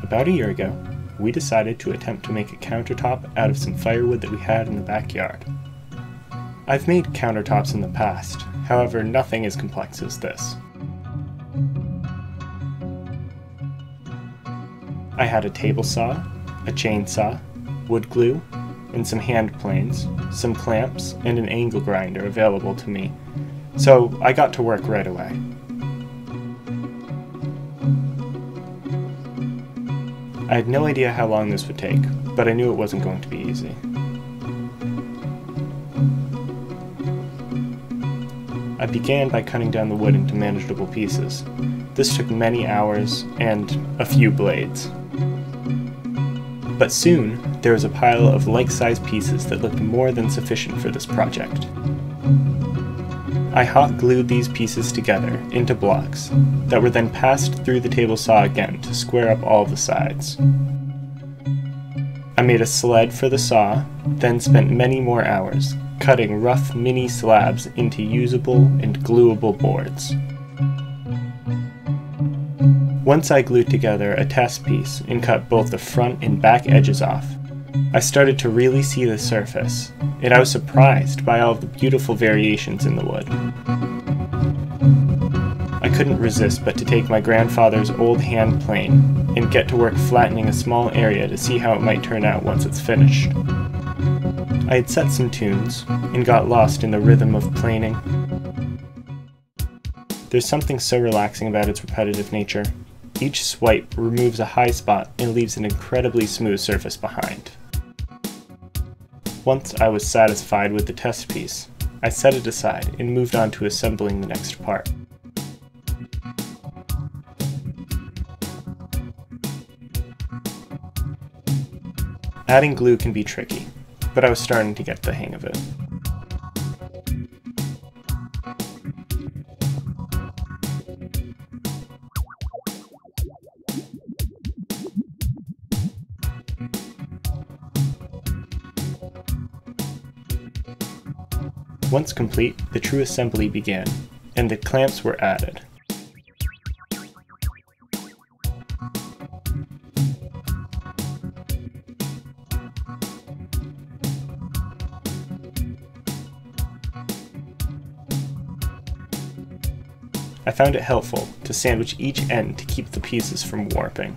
About a year ago, we decided to attempt to make a countertop out of some firewood that we had in the backyard. I've made countertops in the past, however nothing as complex as this. I had a table saw, a chainsaw, wood glue, and some hand planes, some clamps, and an angle grinder available to me, so I got to work right away. I had no idea how long this would take, but I knew it wasn't going to be easy. I began by cutting down the wood into manageable pieces. This took many hours and a few blades. But soon, there was a pile of like-sized pieces that looked more than sufficient for this project. I hot glued these pieces together into blocks that were then passed through the table saw again to square up all the sides. I made a sled for the saw, then spent many more hours cutting rough mini slabs into usable and gluable boards. Once I glued together a test piece and cut both the front and back edges off, I started to really see the surface, and I was surprised by all of the beautiful variations in the wood. I couldn't resist but to take my grandfather's old hand plane and get to work flattening a small area to see how it might turn out once it's finished. I had set some tunes and got lost in the rhythm of planing. There's something so relaxing about its repetitive nature. Each swipe removes a high spot and leaves an incredibly smooth surface behind. Once I was satisfied with the test piece, I set it aside and moved on to assembling the next part. Adding glue can be tricky, but I was starting to get the hang of it. Once complete, the true assembly began, and the clamps were added. I found it helpful to sandwich each end to keep the pieces from warping.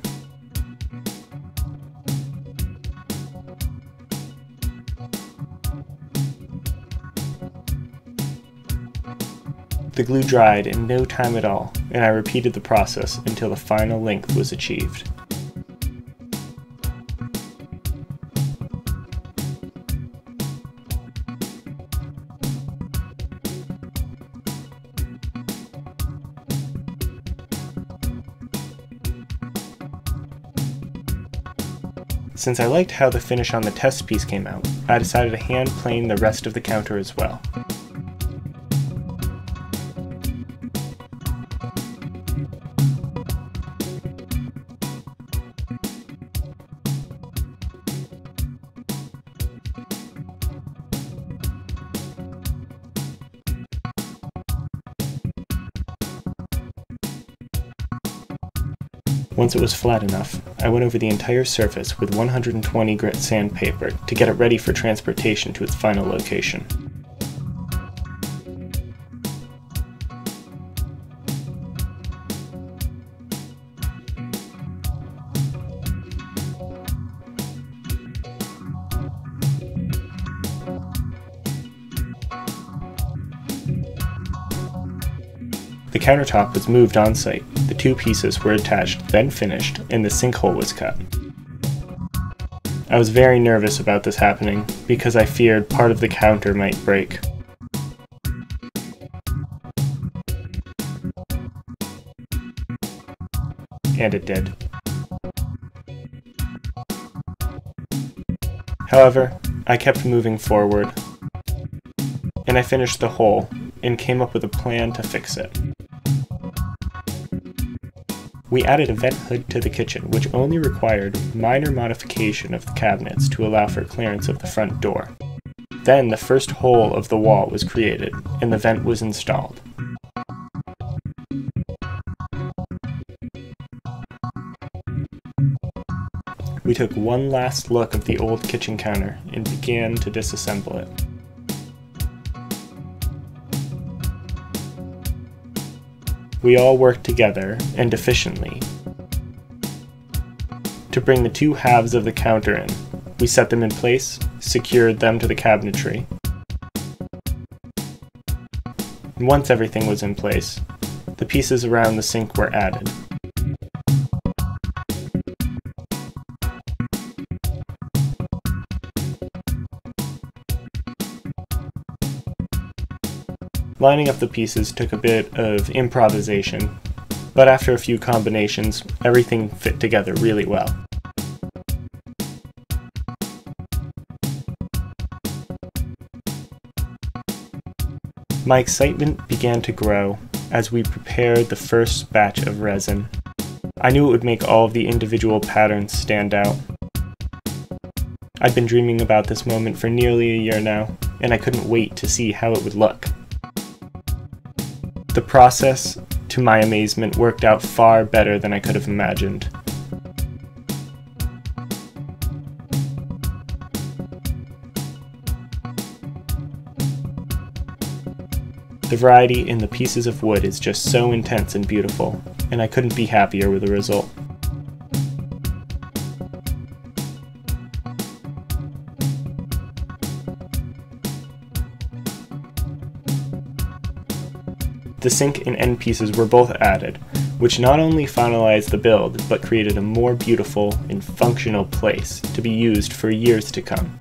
The glue dried in no time at all, and I repeated the process until the final length was achieved. Since I liked how the finish on the test piece came out, I decided to hand plane the rest of the counter as well. Once it was flat enough, I went over the entire surface with 120 grit sandpaper to get it ready for transportation to its final location. The countertop was moved on site, the two pieces were attached, then finished, and the sinkhole was cut. I was very nervous about this happening because I feared part of the counter might break. And it did. However, I kept moving forward, and I finished the hole and came up with a plan to fix it. We added a vent hood to the kitchen, which only required minor modification of the cabinets to allow for clearance of the front door. Then the first hole of the wall was created, and the vent was installed. we took one last look of the old kitchen counter and began to disassemble it. We all worked together, and efficiently, to bring the two halves of the counter in. We set them in place, secured them to the cabinetry. And once everything was in place, the pieces around the sink were added. Lining up the pieces took a bit of improvisation, but after a few combinations, everything fit together really well. My excitement began to grow as we prepared the first batch of resin. I knew it would make all of the individual patterns stand out. I'd been dreaming about this moment for nearly a year now, and I couldn't wait to see how it would look. The process, to my amazement, worked out far better than I could have imagined. The variety in the pieces of wood is just so intense and beautiful, and I couldn't be happier with the result. The sink and end pieces were both added, which not only finalized the build, but created a more beautiful and functional place to be used for years to come.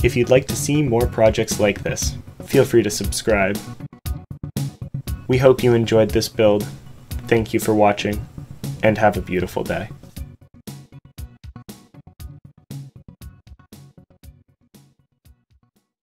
If you'd like to see more projects like this, feel free to subscribe. We hope you enjoyed this build. Thank you for watching, and have a beautiful day.